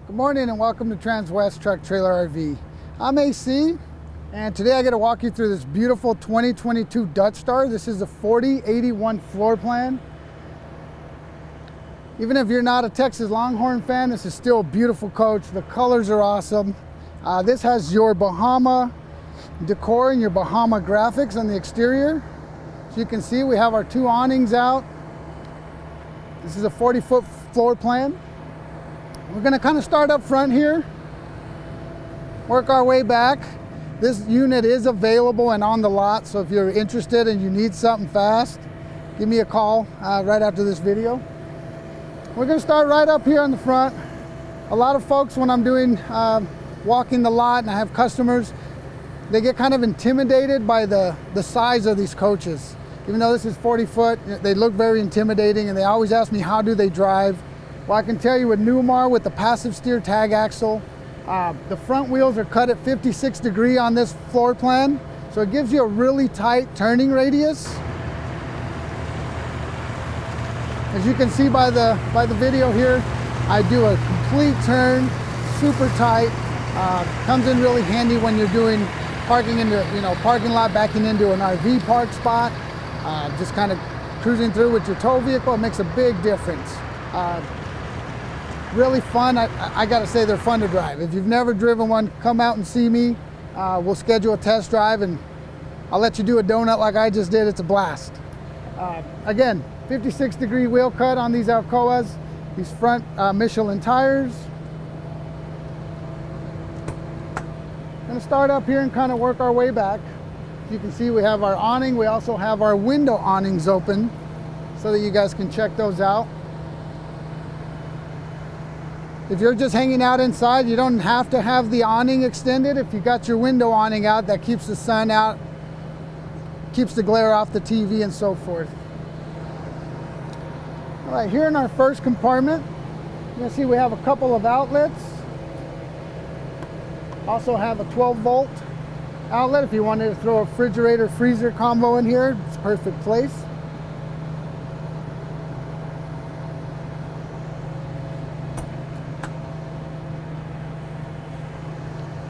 Good morning and welcome to Transwest Truck Trailer RV. I'm AC and today I get to walk you through this beautiful 2022 Dutch Star. This is a 4081 floor plan. Even if you're not a Texas Longhorn fan, this is still a beautiful coach. The colors are awesome. This has your Bahama decor and your Bahama graphics on the exterior. As you can see, we have our two awnings out. This is a 40-foot floor plan. We're going to kind of start up front here, work our way back. This unit is available and on the lot, so if you're interested and you need something fast, give me a call right after this video. We're going to start right up here on the front. A lot of folks, when I'm doing walking the lot and I have customers, they get kind of intimidated by the size of these coaches. Even though this is 40 foot, they look very intimidating and they always ask me, how do they drive? Well, I can tell you with Newmar, with the passive steer tag axle, the front wheels are cut at 56 degree on this floor plan. So it gives you a really tight turning radius. As you can see by the video here, I do a complete turn, super tight. Comes in really handy when you're doing parking into, parking lot, backing into an RV park spot. Just kind of cruising through with your tow vehicle, it makes a big difference. Really fun. I gotta say they're fun to drive. If you've never driven one, come out and see me. We'll schedule a test drive and I'll let you do a donut like I just did. It's a blast. Again, 56 degree wheel cut on these Alcoas, these front Michelin tires. Gonna start up here and kind of work our way back. You can see we have our awning. We also have our window awnings open so that you guys can check those out. If you're just hanging out inside, you don't have to have the awning extended. If you got your window awning out, that keeps the sun out, keeps the glare off the TV and so forth. All right, here in our first compartment, you can see we have a couple of outlets. Also have a 12-volt outlet. If you wanted to throw a refrigerator freezer combo in here, it's a perfect place.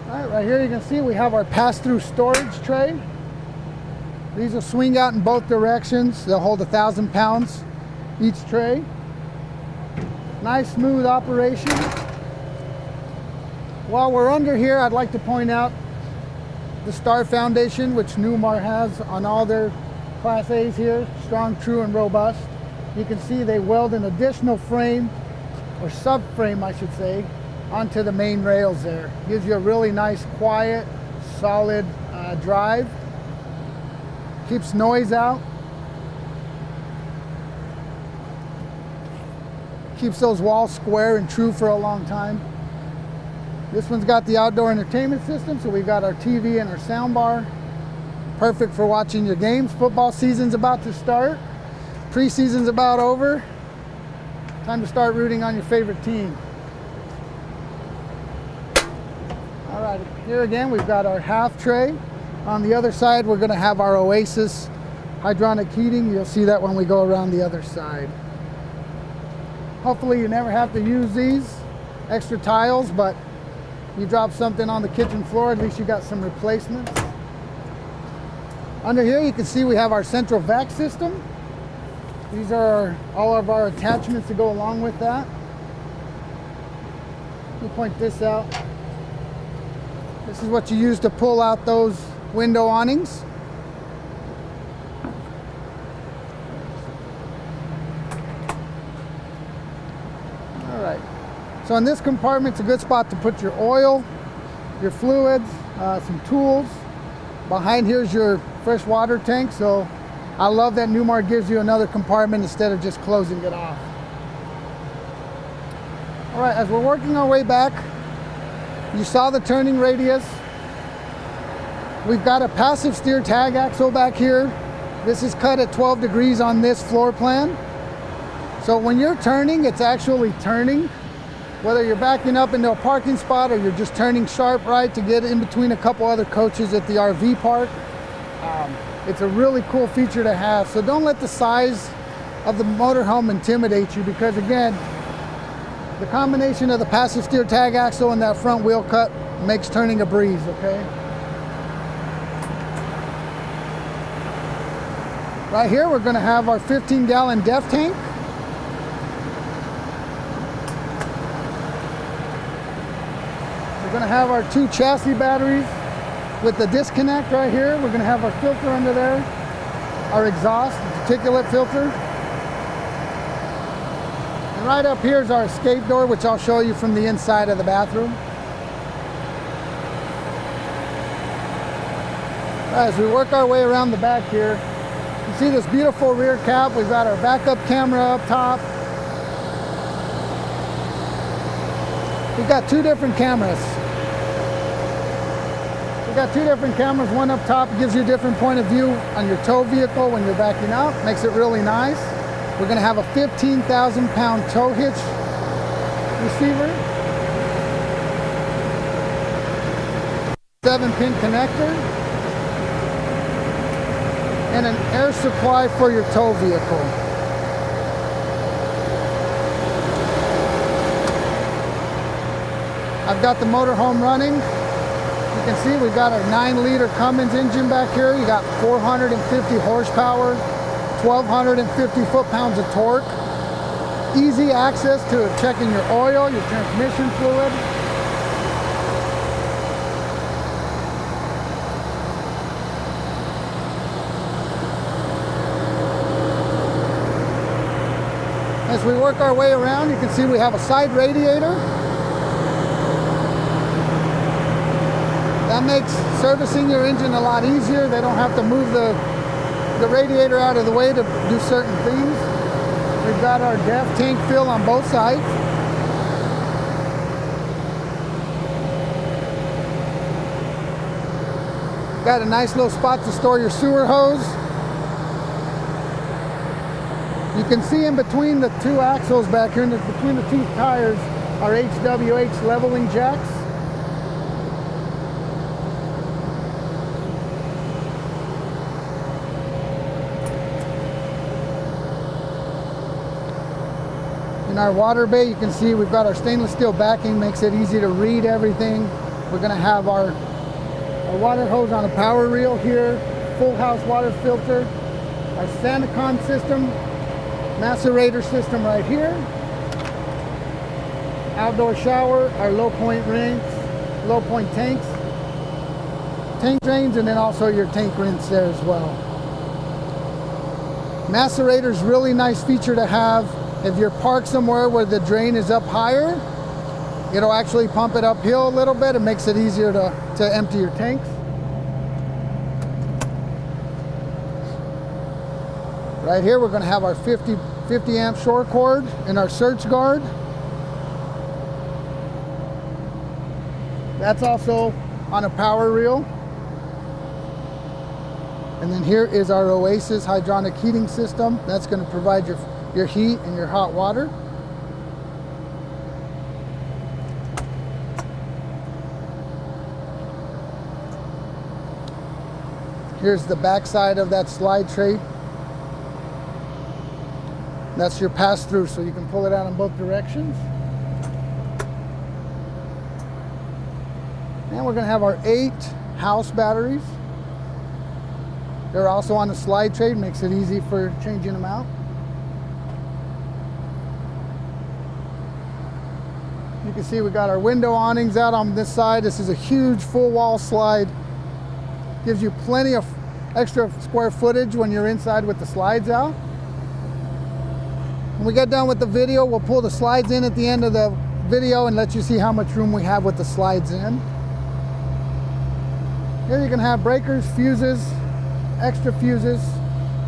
All right, right here you can see we have our pass-through storage tray. These will swing out in both directions. They'll hold 1,000 pounds each tray. Nice smooth operation. While we're under here, I'd like to point out the Star Foundation, which Newmar has on all their Class A's here, strong, true, and robust. You can see they weld an additional frame, or subframe I should say, onto the main rails there. Gives you a really nice, quiet, solid drive. Keeps noise out. Keeps those walls square and true for a long time. This one's got the outdoor entertainment system, so we've got our TV and our sound bar. Perfect for watching your games. Football season's about to start. Preseason's about over. Time to start rooting on your favorite team. All right, here again, we've got our half tray. On the other side, we're gonna have our Oasis hydronic heating. You'll see that when we go around the other side. Hopefully you never have to use these extra tiles, but you drop something on the kitchen floor, at least you got some replacements. Under here you can see we have our central vac system. These are all of our attachments to go along with that. Let me point this out. This is what you use to pull out those window awnings. All right. So in this compartment, it's a good spot to put your oil, your fluids, some tools. Behind here is your fresh water tank. So I love that Newmar gives you another compartment instead of just closing it off. All right, as we're working our way back, you saw the turning radius. We've got a passive steer tag axle back here. This is cut at 12 degrees on this floor plan. So when you're turning, it's actually turning. Whether you're backing up into a parking spot or you're just turning sharp right to get in between a couple other coaches at the RV park, it's a really cool feature to have. So don't let the size of the motorhome intimidate you, because again, The combination of the passive steer tag axle and that front wheel cut makes turning a breeze, okay? Right here, we're gonna have our 15-gallon DEF tank. We're gonna have our 2 chassis batteries with the disconnect right here. We're gonna have our filter under there, our exhaust, particulate filter. And right up here is our escape door, which I'll show you from the inside of the bathroom. As we work our way around the back here, you see this beautiful rear cap. We've got our backup camera up top. We've got 2 different cameras. We've got 2 different cameras. One up top gives you a different point of view on your tow vehicle when you're backing up. Makes it really nice. We're going to have a 15,000-pound tow hitch receiver, 7-pin connector, and an air supply for your tow vehicle. I've got the motorhome running. You can see we've got our 9-liter Cummins engine back here. You got 450 horsepower. 1,250 foot-pounds of torque. Easy access to checking your oil, your transmission fluid. As we work our way around, you can see we have a side radiator. That makes servicing your engine a lot easier. They don't have to move the radiator out of the way to do certain things. We've got our DEF tank fill on both sides. Got a nice little spot to store your sewer hose. You can see in between the 2 axles back here, between the 2 tires, our HWH leveling jacks. In our water bay, you can see we've got our stainless steel backing, makes it easy to read everything. We're going to have our water hose on a power reel here, full house water filter, our Santicon system, macerator system right here, outdoor shower, our low point rings, low point tanks, tank drains, and then also your tank rinse there as well. Macerator is a really nice feature to have. If you're parked somewhere where the drain is up higher, it'll actually pump it uphill a little bit. It makes it easier to empty your tanks. Right here, we're going to have our 50 amp shore cord and our surge guard. That's also on a power reel. And then here is our Oasis hydronic heating system. That's going to provide your heat and your hot water. Here's the back side of that slide tray. That's your pass-through, so you can pull it out in both directions. And we're going to have our 8 house batteries. They're also on the slide tray, makes it easy for changing them out. You can see we got our window awnings out on this side. This is a huge full wall slide. Gives you plenty of extra square footage when you're inside with the slides out. When we get done with the video, we'll pull the slides in at the end of the video and let you see how much room we have with the slides in. Here you can have breakers, fuses, extra fuses,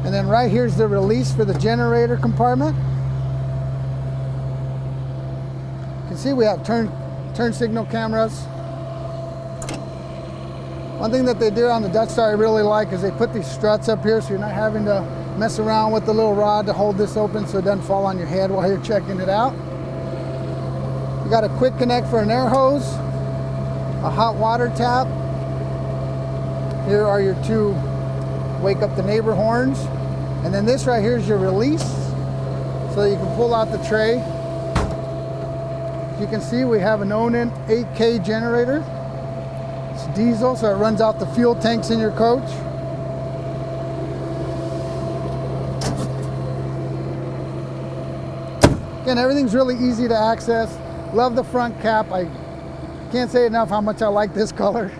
and then right here's the release for the generator compartment. You can see we have turn signal cameras. One thing that they do on the Dutch Star I really like is they put these struts up here so you're not having to mess around with the little rod to hold this open so it doesn't fall on your head while you're checking it out. You got a quick connect for an air hose, a hot water tap. Here are your 2 wake up the neighbor horns. And then this right here is your release. So you can pull out the tray You can see we have an Onan 8K generator. It's diesel, so it runs out the fuel tanks in your coach. Again, everything's really easy to access. Love the front cap. I can't say enough how much I like this color.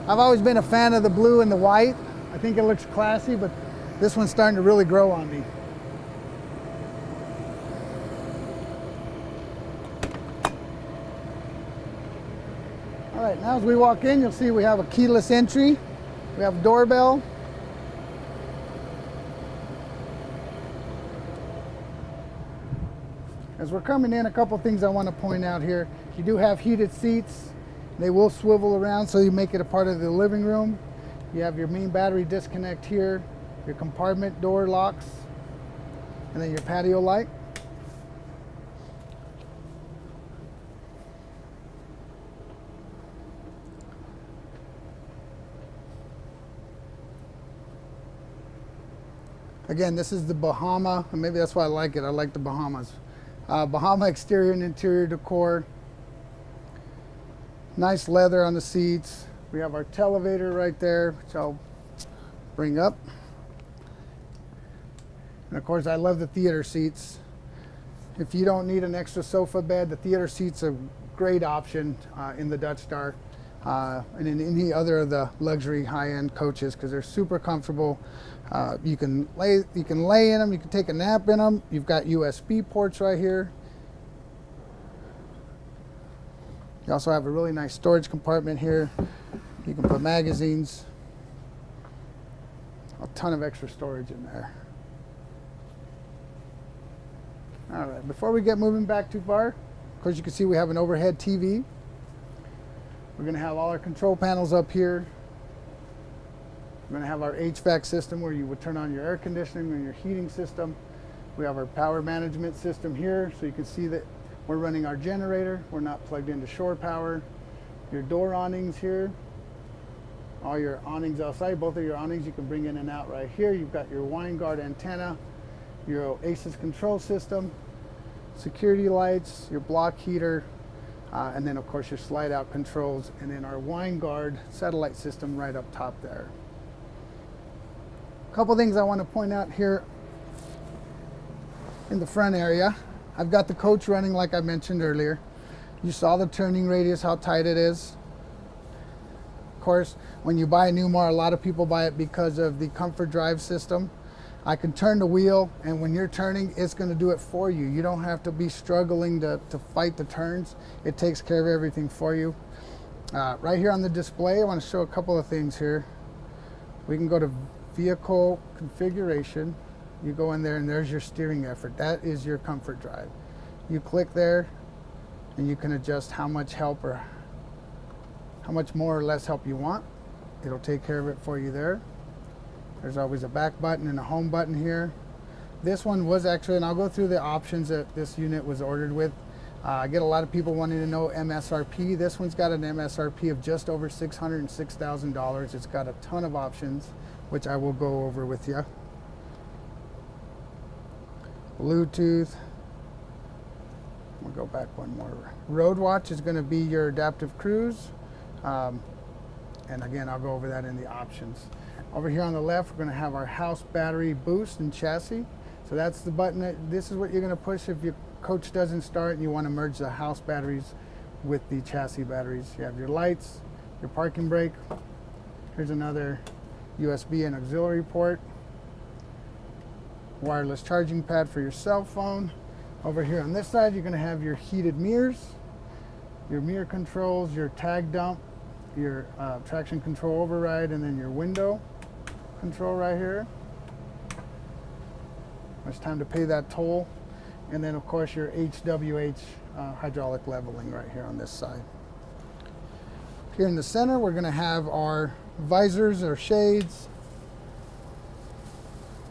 I've always been a fan of the blue and the white. I think it looks classy, but this one's starting to really grow on me. All right, now as we walk in, you'll see we have a keyless entry. We have a doorbell. As we're coming in, a couple things I want to point out here. You do have heated seats. They will swivel around so you make it a part of the living room. You have your main battery disconnect here, your compartment door locks, and then your patio light. Again, this is the Bahama, and maybe that's why I like it. I like the Bahamas. Bahama exterior and interior decor. Nice leather on the seats. We have our televator right there, which I'll bring up. And of course, I love the theater seats. If you don't need an extra sofa bed, the theater seats are a great option in the Dutch Star and in any other of the luxury high-end coaches because they're super comfortable. You can lay in them, you can take a nap in them. You've got USB ports right here. You also have a really nice storage compartment here. You can put magazines, a ton of extra storage in there. All right, before we get moving back too far, of course you can see we have an overhead TV. We're gonna have all our control panels up here. We're going to have our HVAC system where you would turn on your air conditioning and your heating system. We have our power management system here, so you can see that we're running our generator. We're not plugged into shore power. Your door awnings here. All your awnings outside, both of your awnings you can bring in and out right here. You've got your wine guard antenna, your ACES control system, security lights, your block heater, and then of course your slide out controls, and then our wine guard satellite system right up top there. A couple things I want to point out here in the front area. I've got the coach running like I mentioned earlier. You saw the turning radius, how tight it is. Of course, when you buy a Newmar, a lot of people buy it because of the comfort drive system. I can turn the wheel, and when you're turning, it's going to do it for you. You don't have to be struggling to fight the turns. It takes care of everything for you. Right here on the display, I want to show a couple of things here. We can go to vehicle configuration. You go in there and there's your steering effort. That is your comfort drive. You click there and you can adjust how much help or how much more or less help you want. It'll take care of it for you there. There's always a back button and a home button here. This one was actually, and I'll go through the options that this unit was ordered with. I get a lot of people wanting to know MSRP. This one's got an MSRP of just over $606,000. It's got a ton of options, which I will go over with you. Bluetooth. We'll go back one more. Road Watch is going to be your adaptive cruise. And again, I'll go over that in the options. Over here on the left, we're going to have our house battery boost and chassis. So that's the button. This is what you're going to push if your coach doesn't start and you want to merge the house batteries with the chassis batteries. You have your lights, your parking brake. Here's another USB and auxiliary port. Wireless charging pad for your cell phone. Over here on this side, you're going to have your heated mirrors, your mirror controls, your tag dump, your traction control override, and then your window control right here. It's time to pay that toll. And then of course your HWH hydraulic leveling right here on this side. Here in the center, we're going to have our visors or shades.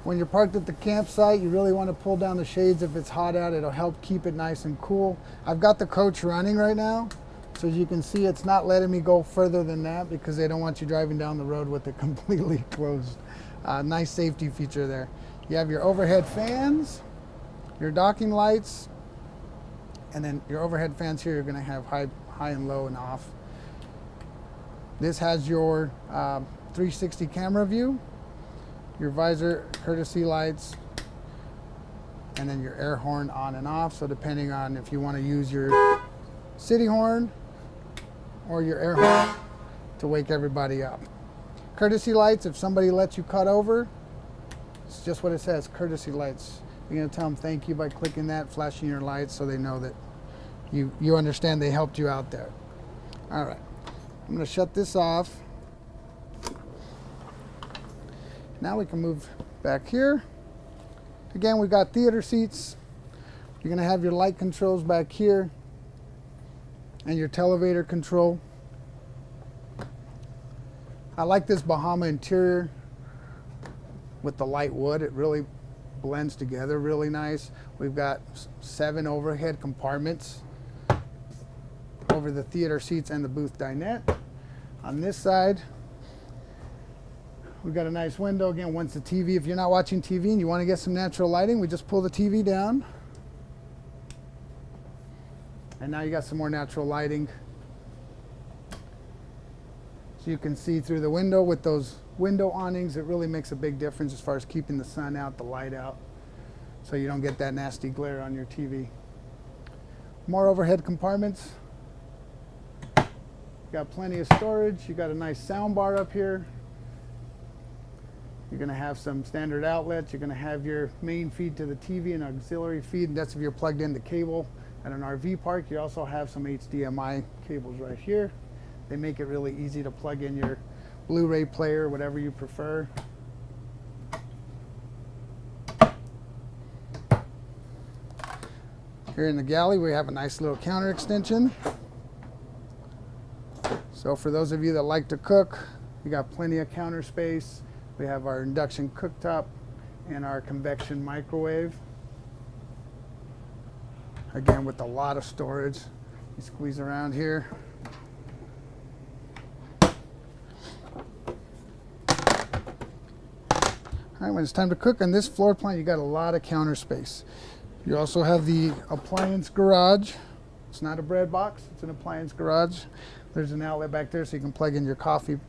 When you're parked at the campsite, you really want to pull down the shades if it's hot out. It'll help keep it nice and cool. I've got the coach running right now. So as you can see, it's not letting me go further than that because they don't want you driving down the road with it completely closed. Nice safety feature there. You have your overhead fans, your docking lights, And then your overhead fans here, you're going to have high and low and off. This has your 360 camera view, your visor courtesy lights, and then your air horn on and off. So depending on if you want to use your city horn or your air horn to wake everybody up. Courtesy lights, if somebody lets you cut over, it's just what it says, courtesy lights. You're going to tell them thank you by clicking that, flashing your lights so they know that you understand they helped you out there. All right, I'm going to shut this off. Now we can move back here. Again, we've got theater seats. You're going to have your light controls back here and your televator control. I like this Bahama interior with the light wood. It really blends together really nice. We've got 7 overhead compartments over the theater seats and the booth dinette. On this side, we've got a nice window. Again, once the TV, if you're not watching TV and you want to get some natural lighting, we just pull the TV down. And now you got some more natural lighting. So you can see through the window with those window awnings. It really makes a big difference as far as keeping the sun out, the light out, so you don't get that nasty glare on your TV. More overhead compartments. Got plenty of storage. You got a nice sound bar up here. You're going to have some standard outlets. You're going to have your main feed to the TV and auxiliary feed, and that's if you're plugged into cable. At an RV park, you also have some HDMI cables right here. They make it really easy to plug in your Blu-ray player, whatever you prefer. Here in the galley, we have a nice little counter extension. So for those of you that like to cook, you got plenty of counter space. We have our induction cooktop and our convection microwave. Again, with a lot of storage. You squeeze around here. All right, when it's time to cook on this floor plan, you got a lot of counter space. You also have the appliance garage. It's not a bread box, it's an appliance garage. There's an outlet back there so you can plug in your coffee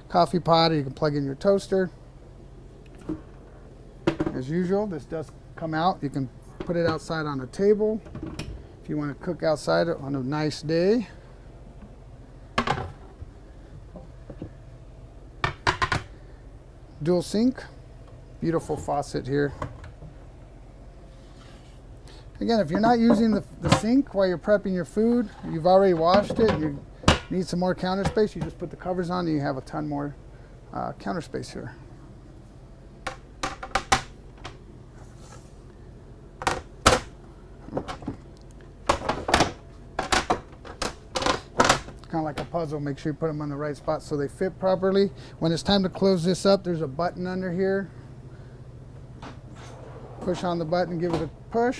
pot, or you can plug in your toaster. As usual, this does come out. You can put it outside on a table if you want to cook outside on a nice day. Dual sink, beautiful faucet here. Again, if you're not using the sink while you're prepping your food, you've already washed it, you need some more counter space, you just put the covers on and you have a ton more counter space here. Kind of like a puzzle. Make sure you put them on the right spot so they fit properly. When it's time to close this up, there's a button under here. Push on the button, give it a push.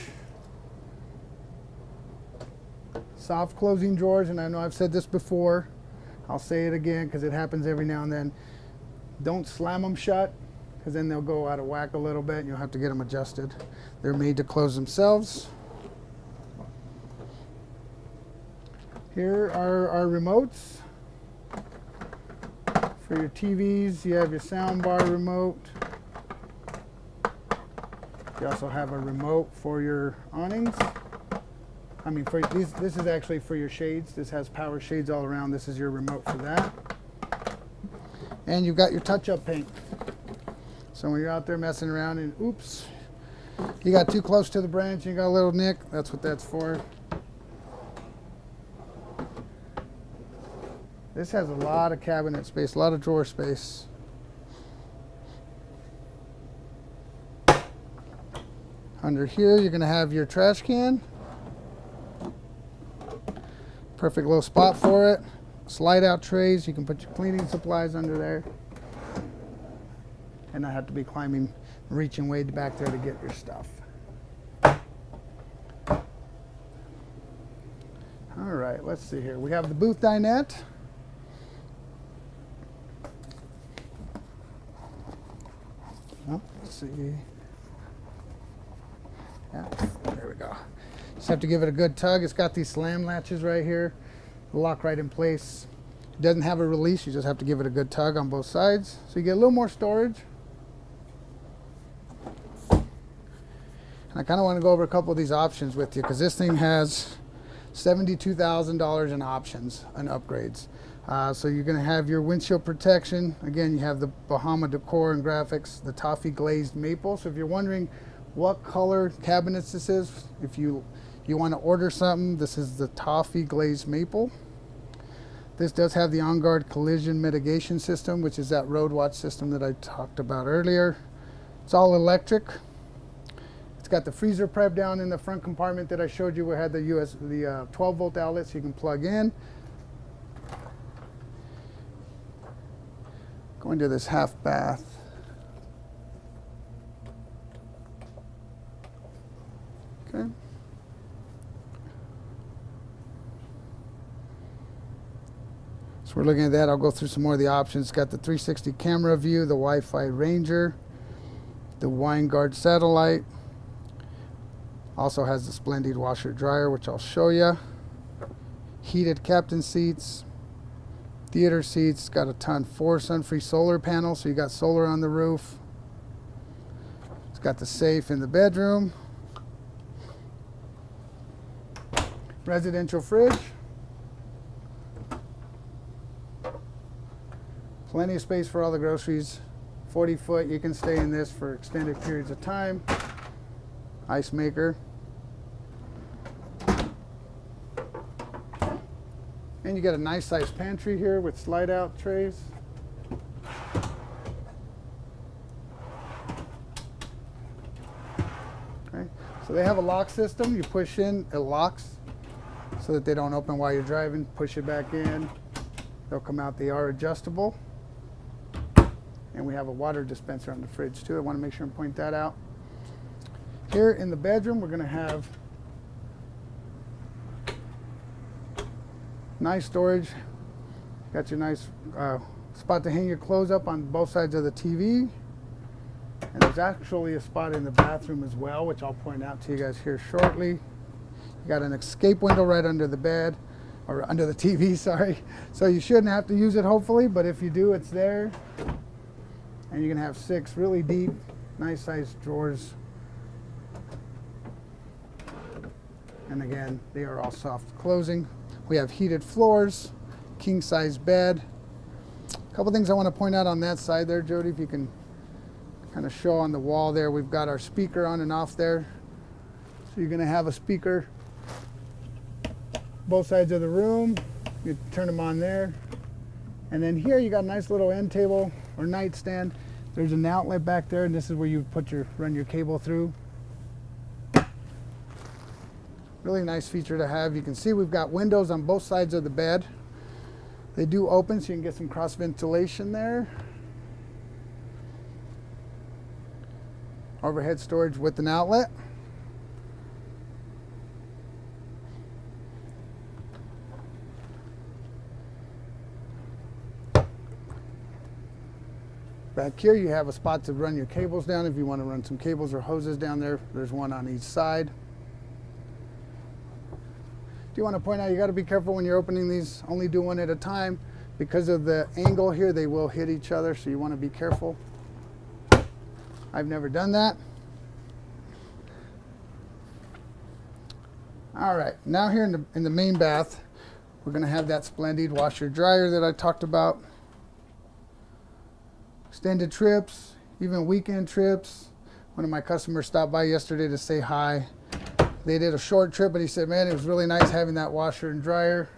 Soft closing drawers, and I know I've said this before. I'll say it again because it happens every now and then. Don't slam them shut, because then they'll go out of whack a little bit and you'll have to get them adjusted. They're made to close themselves. Here are our remotes. For your TVs, you have your sound bar remote. You also have a remote for your awnings. I mean, for these, this is actually for your shades. This has power shades all around. This is your remote for that. And you've got your touch-up paint. So when you're out there messing around and oops, you got too close to the branch, you got a little nick, that's what that's for. This has a lot of cabinet space, a lot of drawer space. Under here, you're going to have your trash can. Perfect little spot for it. Slide out trays. You can put your cleaning supplies under there. And not have to be climbing, reaching way back there to get your stuff. All right, let's see here. We have the booth dinette. Oh, let's see. Yeah, there we go. Just have to give it a good tug. It's got these slam latches right here, lock right in place. It doesn't have a release, you just have to give it a good tug on both sides. So you get a little more storage. And I kind of want to go over a couple of these options with you because this thing has $72,000 in options and upgrades. So you're going to have your windshield protection. Again, you have the Bahama decor and graphics, the toffee glazed maple. So if you're wondering what color cabinets this is, if you want to order something, this is the toffee glazed maple. This does have the on-guard collision mitigation system, which is that road watch system that I talked about earlier. It's all electric. It's got the freezer prep down in the front compartment that I showed you. We had the 12 volt outlets you can plug in. Go into this half bath. Okay. So we're looking at that. I'll go through some more of the options. It's got the 360 camera view, the Wi-Fi Ranger, the Wine Guard satellite. Also has the Splendid washer dryer, which I'll show you. Heated captain seats, theater seats. It's got a ton, 4 sun-free solar panels, so you got solar on the roof. It's got the safe in the bedroom. Residential fridge. Plenty of space for all the groceries. 40 foot, you can stay in this for extended periods of time. Ice maker. And you got a nice sized pantry here with slide out trays. Okay. So they have a lock system. You push in, it locks so that they don't open while you're driving. Push it back in, they'll come out. They are adjustable. And we have a water dispenser on the fridge too. I want to make sure and point that out. Here in the bedroom, we're going to have nice storage. Got your nice spot to hang your clothes up on both sides of the TV. And there's actually a spot in the bathroom as well, which I'll point out to you guys here shortly. You got an escape window right under the bed, or under the TV, sorry. So you shouldn't have to use it, hopefully, but if you do, it's there. And you can have 6 really deep, nice sized drawers. And again, they are all soft closing. We have heated floors, king size bed. A couple things I want to point out on that side there, Jody, if you can kind of show on the wall there. We've got our speaker on and off there. So you're going to have a speaker both sides of the room. You turn them on there. And then here you got a nice little end table or nightstand. There's an outlet back there, and this is where you run your cable through. Really nice feature to have. You can see we've got windows on both sides of the bed. They do open, so you can get some cross ventilation there. Overhead storage with an outlet. Back here you have a spot to run your cables down. If you want to run some cables or hoses down there, there's one on each side. Do you want to point out, you got to be careful when you're opening these, only do one at a time. Because of the angle here, they will hit each other, so you want to be careful. I've never done that. All right, now here in the main bath, we're going to have that Splendid washer dryer that I talked about. Extended trips, even weekend trips. One of my customers stopped by yesterday to say hi. They did a short trip, but he said, man, it was really nice having that washer and dryer.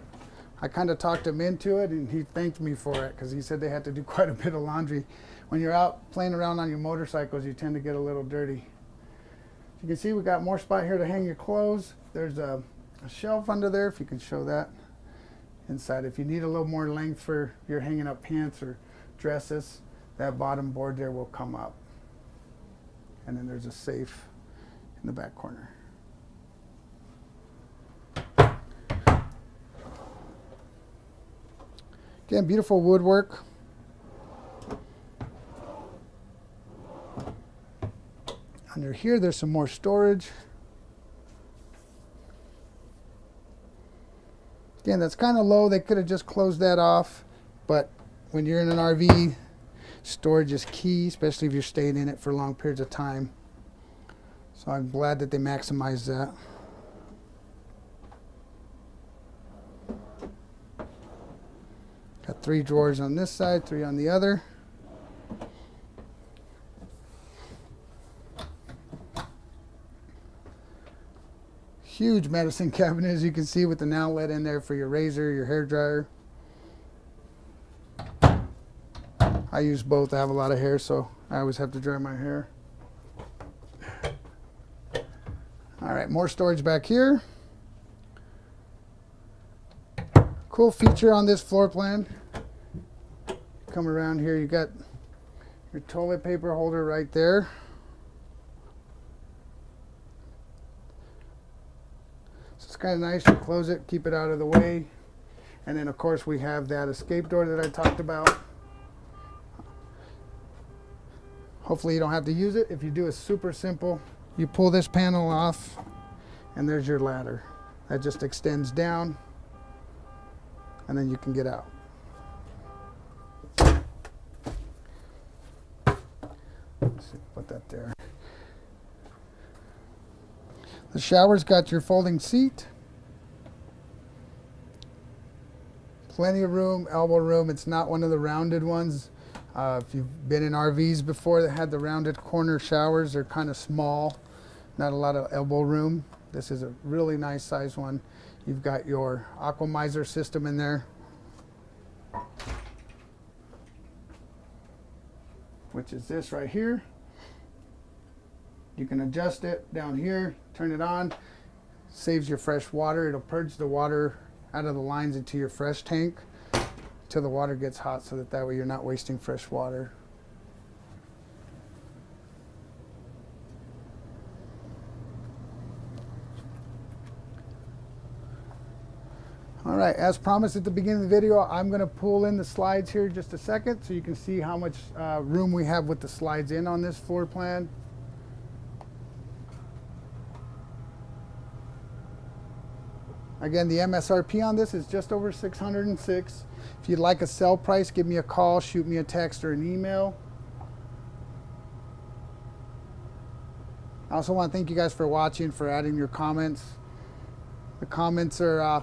I kind of talked him into it, and he thanked me for it because he said they had to do quite a bit of laundry. When you're out playing around on your motorcycles, you tend to get a little dirty. You can see we got more spot here to hang your clothes. There's a shelf under there, if you can show that inside. If you need a little more length for your hanging up pants or dresses, that bottom board there will come up. And then there's a safe in the back corner. Again, beautiful woodwork. Under here, there's some more storage. Again, that's kind of low. They could have just closed that off, but when you're in an RV, storage is key, especially if you're staying in it for long periods of time. So I'm glad that they maximized that. Got 3 drawers on this side, 3 on the other. Huge medicine cabinet, as you can see, with an outlet in there for your razor, your hair dryer. I use both. I have a lot of hair, so I always have to dry my hair. All right, more storage back here. Cool feature on this floor plan. Come around here, you got your toilet paper holder right there. So it's kind of nice. You close it, keep it out of the way. And then of course we have that escape door that I talked about. Hopefully you don't have to use it. If you do, it's super simple. You pull this panel off and there's your ladder. That just extends down and then you can get out. Let's see, put that there. The shower's got your folding seat. Plenty of room, elbow room. It's not one of the rounded ones. If you've been in RVs before that had the rounded corner showers, they're kind of small, not a lot of elbow room. This is a really nice size one. You've got your aquamizer system in there, which is this right here. You can adjust it down here, turn it on, saves your fresh water. It'll purge the water out of the lines into your fresh tank till the water gets hot, so that way you're not wasting fresh water. All right, as promised at the beginning of the video, I'm going to pull in the slides here just a second so you can see how much room we have with the slides in on this floor plan. Again, the MSRP on this is just over $606. If you'd like a sell price, give me a call, shoot me a text or an email. I also want to thank you guys for watching, for adding your comments. The comments are,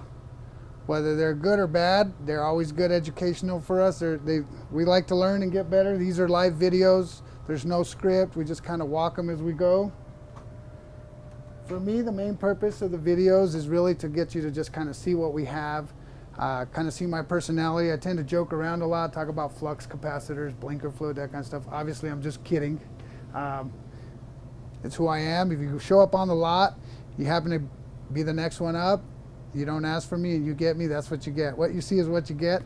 whether they're good or bad, they're always good educational for us. We like to learn and get better. These are live videos. There's no script. We just kind of walk them as we go. For me, the main purpose of the videos is really to get you to just kind of see what we have, kind of see my personality. I tend to joke around a lot, talk about flux capacitors, blinker fluid, that kind of stuff. Obviously, I'm just kidding. It's who I am. If you show up on the lot, you happen to be the next one up, you don't ask for me and you get me, that's what you get. What you see is what you get.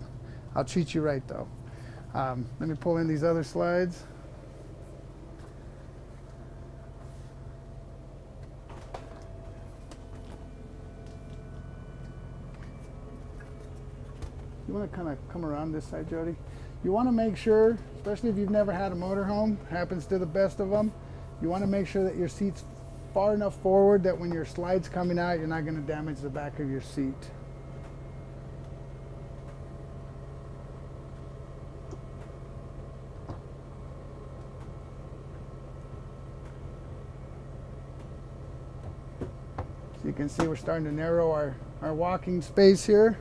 I'll treat you right, though. Let me pull in these other slides. You want to kind of come around this side, Jody? You want to make sure, especially if you've never had a motorhome, happens to the best of them, you want to make sure that your seat's far enough forward that when your slide's coming out, you're not going to damage the back of your seat. So you can see we're starting to narrow our walking space here.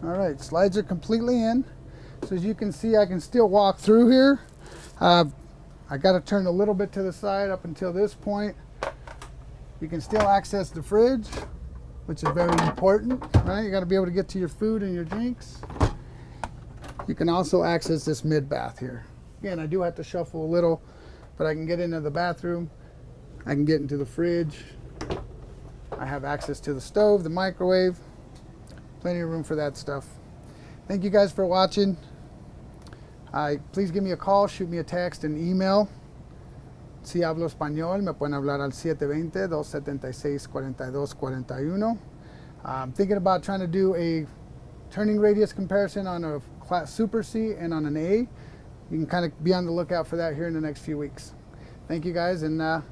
All right, slides are completely in. So as you can see, I can still walk through here. I got to turn a little bit to the side up until this point. You can still access the fridge, which is very important, right? You got to be able to get to your food and your drinks. You can also access this mid-bath here. Again, I do have to shuffle a little, but I can get into the bathroom. I can get into the fridge. I have access to the stove, the microwave. Plenty of room for that stuff. Thank you guys for watching. Please give me a call, shoot me a text, and email. Si hablo español, me pueden hablar al 720-276-4241. I'm thinking about trying to do a turning radius comparison on a Class Super C and on an A. You can kind of be on the lookout for that here in the next few weeks. Thank you guys, and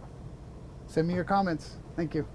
send me your comments. Thank you.